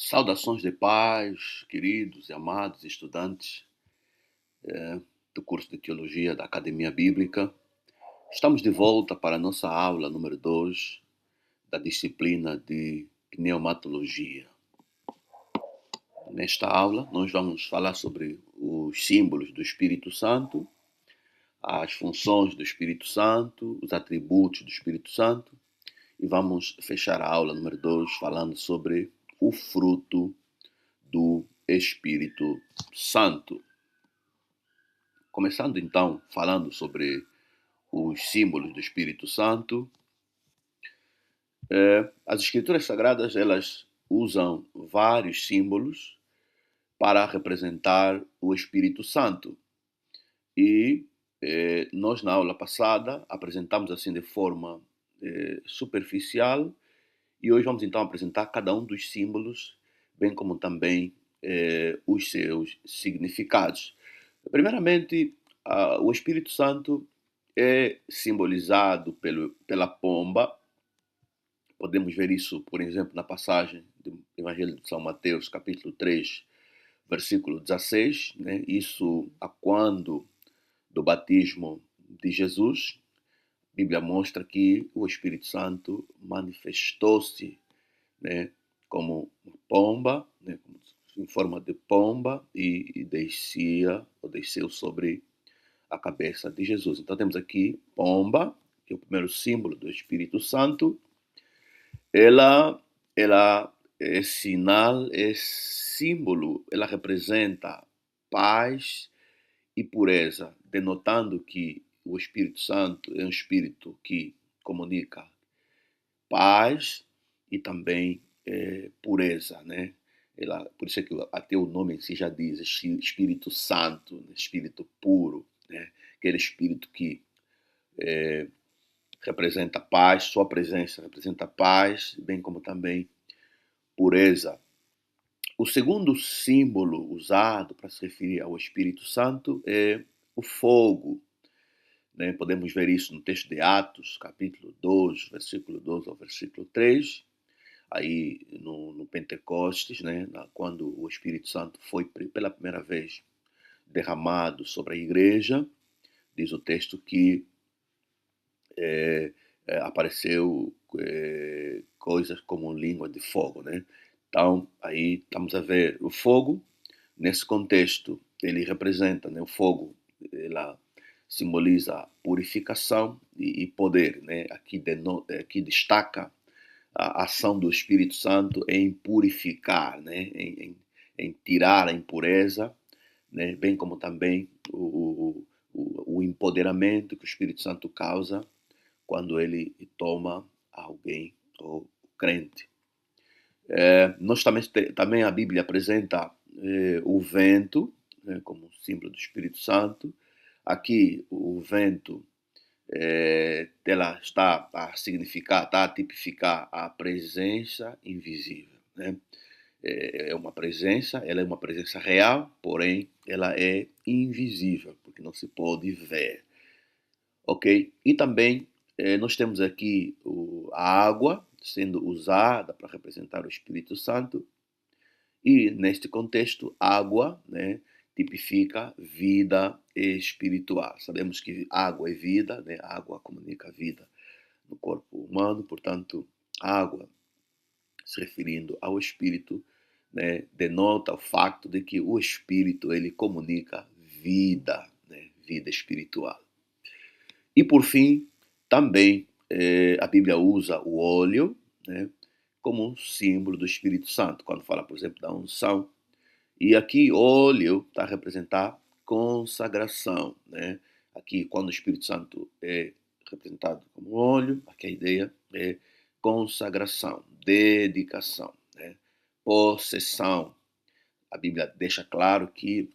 Saudações de paz, queridos e amados estudantes do curso de Teologia da Academia Bíblica. Estamos de volta para a nossa aula número 2 da disciplina de Pneumatologia. Nesta aula, nós vamos falar sobre os símbolos do Espírito Santo, as funções do Espírito Santo, os atributos do Espírito Santo, e vamos fechar a aula número 2 falando sobre o fruto do Espírito Santo. Começando então falando sobre os símbolos do Espírito Santo, as Escrituras Sagradas elas usam vários símbolos para representar o Espírito Santo. E nós na aula passada apresentamos assim de forma superficial, e hoje vamos então apresentar cada um dos símbolos, bem como também os seus significados. Primeiramente, o Espírito Santo é simbolizado pela pomba. Podemos ver isso, por exemplo, na passagem do Evangelho de São Mateus, capítulo 3, versículo 16. Né? Isso a quando do batismo de Jesus. A Bíblia mostra que o Espírito Santo manifestou-se, né, como uma pomba, né, em forma de pomba, e desceu sobre a cabeça de Jesus. Então temos aqui pomba, que é o primeiro símbolo do Espírito Santo. Ela é sinal, é símbolo, ela representa paz e pureza, denotando que o Espírito Santo é um espírito que comunica paz e também pureza, né? Por isso é que até o nome em si já diz Espírito Santo, Espírito puro, né? Aquele espírito que representa paz, sua presença representa paz, bem como também pureza. O segundo símbolo usado para se referir ao Espírito Santo é o fogo. Né? Podemos ver isso no texto de Atos, capítulo 2, versículo 12 ao versículo 3. Aí no Pentecostes, né? Quando o Espírito Santo foi pela primeira vez derramado sobre a igreja, diz o texto que apareceu coisas como língua de fogo, né? Então, aí estamos a ver o fogo. Nesse contexto, ele representa, né, o fogo, ela simboliza purificação e poder, né? Aqui destaca a ação do Espírito Santo em purificar, né? Em tirar a impureza, né? Bem como também o empoderamento que o Espírito Santo causa quando ele toma alguém ou crente. Nós também a Bíblia apresenta o vento, né, como símbolo do Espírito Santo. Aqui o vento ela está a significar, está a tipificar a presença invisível, né? Ela é uma presença real, porém ela é invisível, porque não se pode ver. Ok? E também nós temos aqui a água sendo usada para representar o Espírito Santo, e neste contexto, água, né, tipifica vida espiritual. Sabemos que água é vida, né? A água comunica vida no corpo humano, portanto, água, se referindo ao Espírito, né, denota o facto de que o Espírito ele comunica vida, né, vida espiritual. E por fim, também a Bíblia usa o óleo, né, como um símbolo do Espírito Santo, quando fala, por exemplo, da unção. E aqui óleo está a representar consagração, né? Aqui, quando o Espírito Santo é representado como óleo, aqui a ideia é consagração, dedicação, né? Possessão. A Bíblia deixa claro que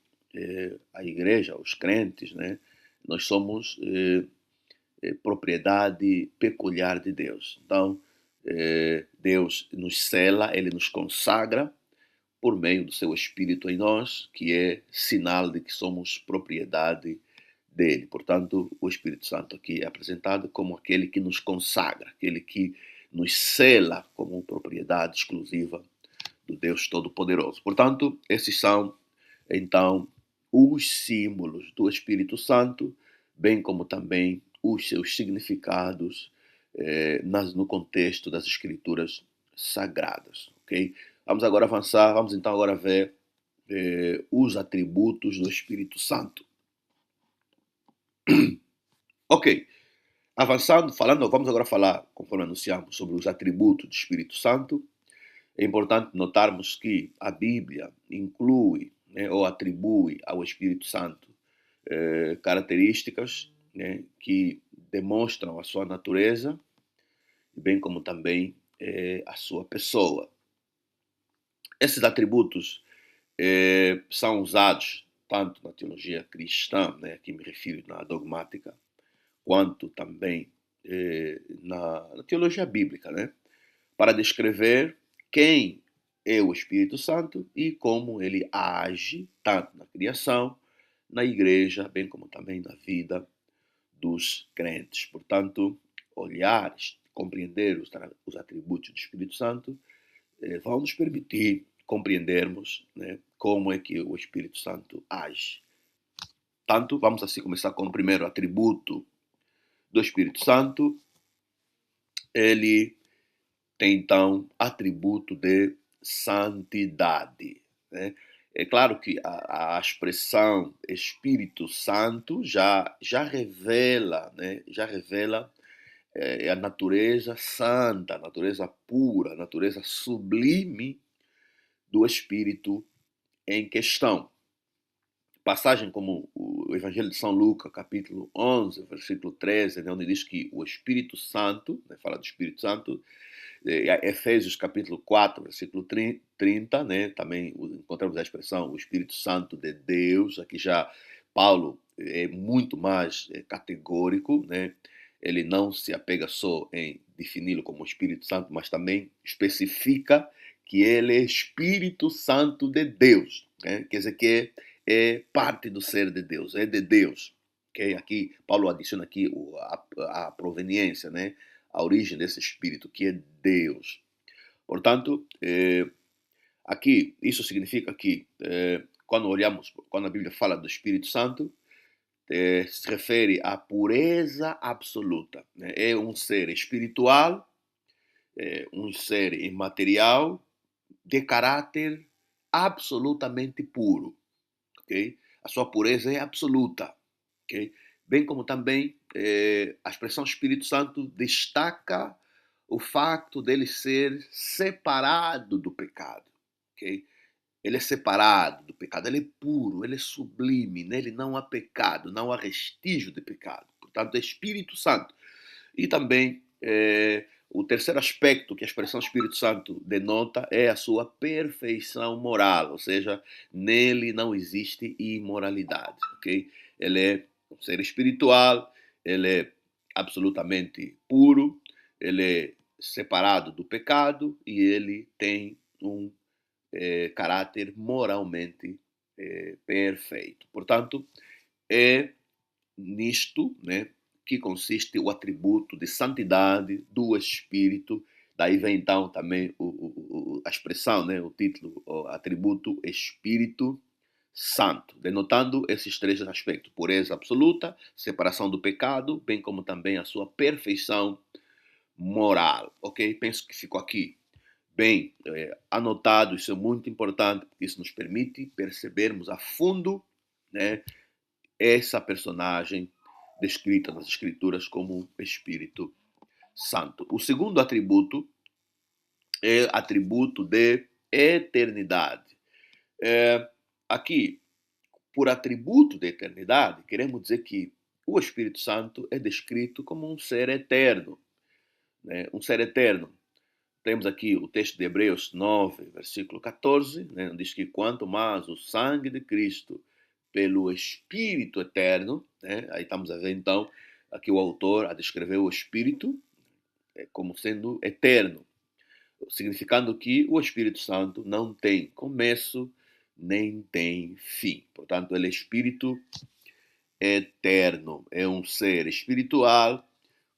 a igreja, os crentes, né? Nós somos propriedade peculiar de Deus. Então, Deus nos sela, Ele nos consagra por meio do seu Espírito em nós, que é sinal de que somos propriedade dele. Portanto, o Espírito Santo aqui é apresentado como aquele que nos consagra, aquele que nos sela como propriedade exclusiva do Deus Todo-Poderoso. Portanto, esses são, então, os símbolos do Espírito Santo, bem como também os seus significados no contexto das Escrituras Sagradas. Ok? Vamos agora avançar, vamos então agora ver os atributos do Espírito Santo. Ok, avançando, vamos agora falar, conforme anunciamos, sobre os atributos do Espírito Santo. É importante notarmos que a Bíblia inclui, né, ou atribui ao Espírito Santo características, né, que demonstram a sua natureza, bem como também a sua pessoa. Esses atributos são usados tanto na teologia cristã, né, aqui me refiro na dogmática, quanto também na teologia bíblica, né, para descrever quem é o Espírito Santo e como ele age tanto na criação, na igreja, bem como também na vida dos crentes. Portanto, olhar, compreender os atributos do Espírito Santo vão nos permitir compreendermos, né, como é que o Espírito Santo age. Tanto, vamos assim começar com o primeiro atributo do Espírito Santo. Ele tem então atributo de santidade, né? É claro que a expressão Espírito Santo já revela, né? Já revela a natureza santa, a natureza pura, a natureza sublime do Espírito em questão. Passagem como o Evangelho de São Lucas, capítulo 11, versículo 13, né, onde diz que o Espírito Santo, né, fala do Espírito Santo, Efésios capítulo 4, versículo 30, né, também encontramos a expressão o Espírito Santo de Deus. Aqui já Paulo é muito mais categórico, né? Ele não se apega só em defini-lo como Espírito Santo, mas também especifica que ele é Espírito Santo de Deus, né? Quer dizer que é parte do ser de Deus, é de Deus. Okay? Aqui Paulo adiciona aqui a proveniência, né? A origem desse Espírito, que é Deus. Portanto, aqui, isso significa que quando a Bíblia fala do Espírito Santo, se refere à pureza absoluta, né? É um ser espiritual, um ser imaterial, de caráter absolutamente puro, ok? A sua pureza é absoluta, ok? Bem como também a expressão Espírito Santo destaca o facto dele ser separado do pecado, ok? Ele é separado do pecado, ele é puro, ele é sublime, nele não há pecado, não há vestígio de pecado. Portanto, é Espírito Santo. E também o terceiro aspecto que a expressão Espírito Santo denota é a sua perfeição moral, ou seja, nele não existe imoralidade, ok? Ele é um ser espiritual, ele é absolutamente puro, ele é separado do pecado e ele tem um caráter moralmente perfeito. Portanto, é nisto, né, que consiste o atributo de santidade do Espírito. Daí vem então também a expressão, né, o título, o atributo Espírito Santo, denotando esses três aspectos: pureza absoluta, separação do pecado, bem como também a sua perfeição moral. Ok? Penso que ficou aqui bem anotado. Isso é muito importante, porque isso nos permite percebermos a fundo, né, essa personagem descrita nas Escrituras como Espírito Santo. O segundo atributo é atributo de eternidade. Aqui, por atributo de eternidade, queremos dizer que o Espírito Santo é descrito como um ser eterno, né? Um ser eterno. Temos aqui o texto de Hebreus 9, versículo 14, né? Diz que quanto mais o sangue de Cristo pelo Espírito eterno, né? Aí estamos a ver então aqui o autor a descrever o Espírito como sendo eterno, significando que o Espírito Santo não tem começo nem tem fim. Portanto, ele é Espírito eterno, é um ser espiritual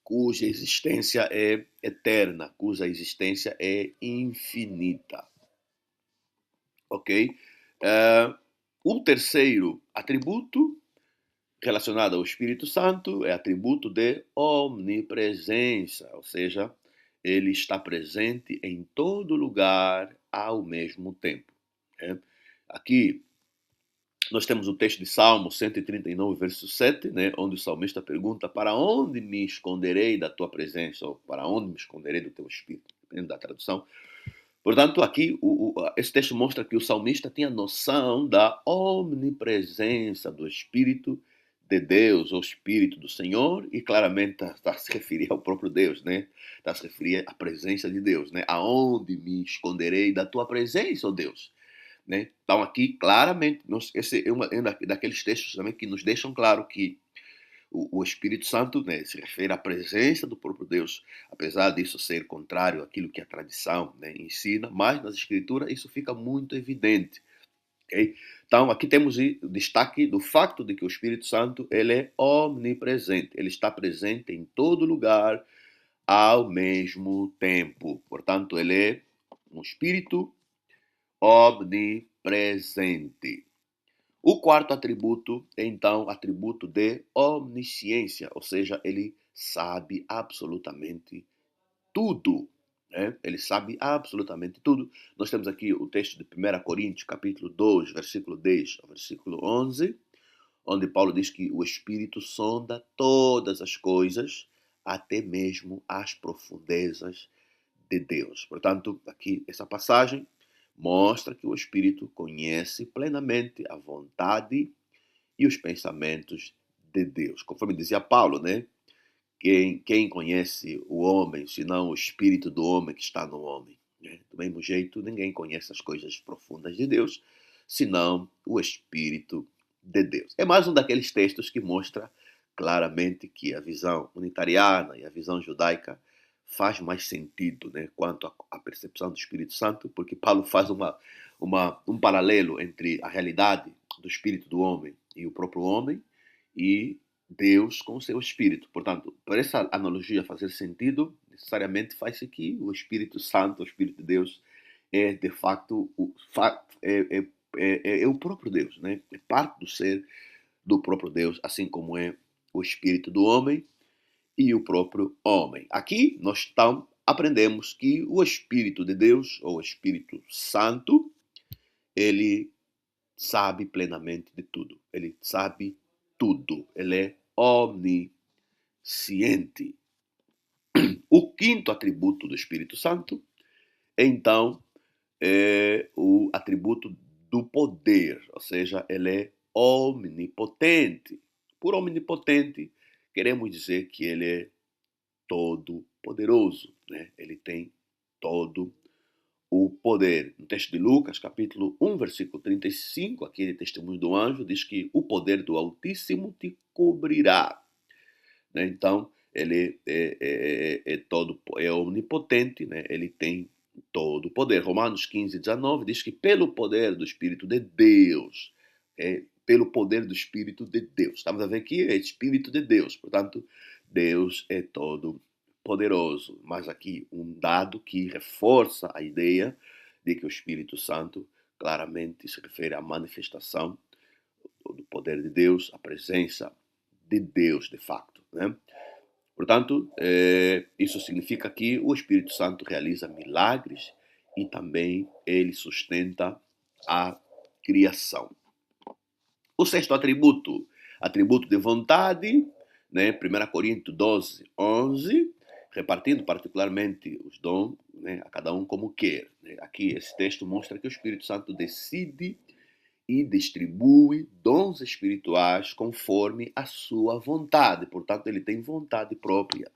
cuja existência é eterna, cuja existência é infinita. ok? O terceiro atributo relacionado ao Espírito Santo é atributo de omnipresença, ou seja, ele está presente em todo lugar ao mesmo tempo. Né? Aqui nós temos o texto de Salmo 139, verso 7, né, onde o salmista pergunta: para onde me esconderei da tua presença? Ou para onde me esconderei do teu Espírito? Dependendo da tradução. Portanto, aqui esse texto mostra que o salmista tinha noção da omnipresença do Espírito de Deus, ou Espírito do Senhor, e claramente está a se referir ao próprio Deus, né? Está a se referir à presença de Deus, né? Aonde me esconderei da tua presença, ó Deus? Né? Então, aqui, claramente, esse é um daqueles textos também que nos deixam claro que o Espírito Santo, né, se refere à presença do próprio Deus, apesar disso ser contrário àquilo que a tradição, né, ensina, mas nas Escrituras isso fica muito evidente. Okay? Então, aqui temos o destaque do fato de que o Espírito Santo ele é omnipresente, ele está presente em todo lugar ao mesmo tempo. Portanto, ele é um Espírito omnipresente. O quarto atributo é, então, atributo de omnisciência, ou seja, ele sabe absolutamente tudo. Né? Ele sabe absolutamente tudo. Nós temos aqui o texto de 1 Coríntios, capítulo 2, versículo 10 ao versículo 11, onde Paulo diz que o Espírito sonda todas as coisas, até mesmo as profundezas de Deus. Portanto, aqui essa passagem mostra que o Espírito conhece plenamente a vontade e os pensamentos de Deus. Conforme dizia Paulo, né? Quem conhece o homem, senão o Espírito do homem que está no homem? Né? Do mesmo jeito, ninguém conhece as coisas profundas de Deus, senão o Espírito de Deus. É mais um daqueles textos que mostra claramente que a visão unitariana e a visão judaica faz mais sentido, né, quanto à percepção do Espírito Santo, porque Paulo faz um paralelo entre a realidade do Espírito do homem e o próprio homem e Deus com o seu Espírito. Portanto, para essa analogia fazer sentido, necessariamente faz-se que o Espírito Santo, o Espírito de Deus, é de facto é o próprio Deus, né? É parte do ser do próprio Deus, assim como é o Espírito do homem e o próprio homem. Aqui nós então aprendemos que o Espírito de Deus, ou o Espírito Santo, ele sabe plenamente de tudo. Ele sabe tudo. Ele é omnisciente. O quinto atributo do Espírito Santo é então o atributo do poder, ou seja, ele é omnipotente. Por omnipotente, queremos dizer que ele é todo poderoso, né? Ele tem todo o poder. No texto de Lucas, capítulo 1, versículo 35, aquele testemunho do anjo, diz que o poder do Altíssimo te cobrirá. Né? Então, ele é omnipotente, né? Ele tem todo o poder. Romanos 15, 19 diz que pelo poder do Espírito de Deus, pelo poder do Espírito de Deus. Estamos a ver aqui, é Espírito de Deus. Portanto, Deus é todo poderoso. Mas aqui um dado que reforça a ideia de que o Espírito Santo claramente se refere à manifestação do poder de Deus, à presença de Deus, de facto. Né? Portanto, isso significa que o Espírito Santo realiza milagres e também ele sustenta a criação. O sexto atributo, atributo de vontade, né? 1 Coríntios 12, 11, repartindo particularmente os dons, né, a cada um como quer. Né? Aqui esse texto mostra que o Espírito Santo decide e distribui dons espirituais conforme a sua vontade. Portanto, ele tem vontade própria,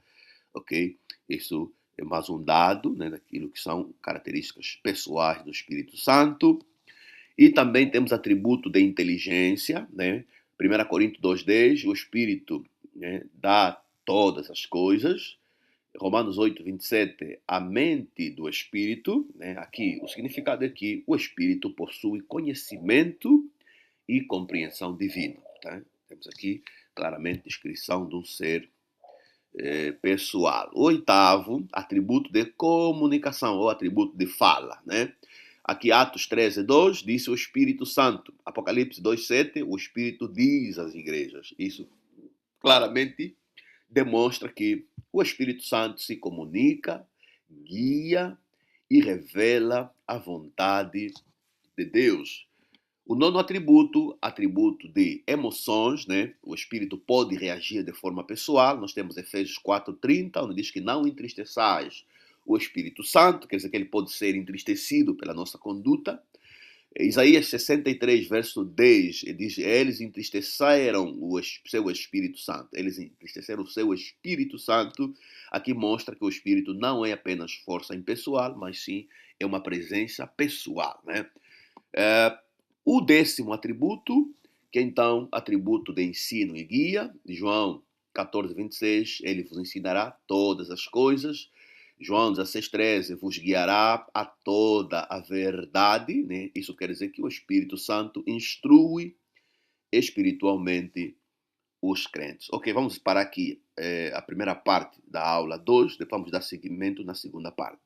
ok? Isso é mais um dado, né, daquilo que são características pessoais do Espírito Santo. E também temos atributo de inteligência, né? 1 Coríntios 2,10, o Espírito, né, dá todas as coisas. Romanos 8, 27, a mente do Espírito, né? Aqui o significado é que o Espírito possui conhecimento e compreensão divina. Tá? Temos aqui claramente descrição de um ser pessoal. O oitavo, atributo de comunicação ou atributo de fala. Né? Aqui Atos 13:2 disse o Espírito Santo. Apocalipse 2:7, o Espírito diz às igrejas. Isso claramente demonstra que o Espírito Santo se comunica, guia e revela a vontade de Deus. O nono atributo, atributo de emoções, né? O Espírito pode reagir de forma pessoal. Nós temos Efésios 4:30, onde diz que não entristeçais o Espírito Santo, quer dizer que ele pode ser entristecido pela nossa conduta. Isaías 63, verso 10, ele diz: eles entristeceram o seu Espírito Santo. Eles entristeceram o seu Espírito Santo. Aqui mostra que o Espírito não é apenas força impessoal, mas sim é uma presença pessoal, né? O décimo atributo, que é então atributo de ensino e guia, de João 14:26, ele vos ensinará todas as coisas. João 16:13, vos guiará a toda a verdade, né? Isso quer dizer que o Espírito Santo instrui espiritualmente os crentes. Ok, vamos parar aqui a primeira parte da aula 2, depois vamos dar seguimento na segunda parte.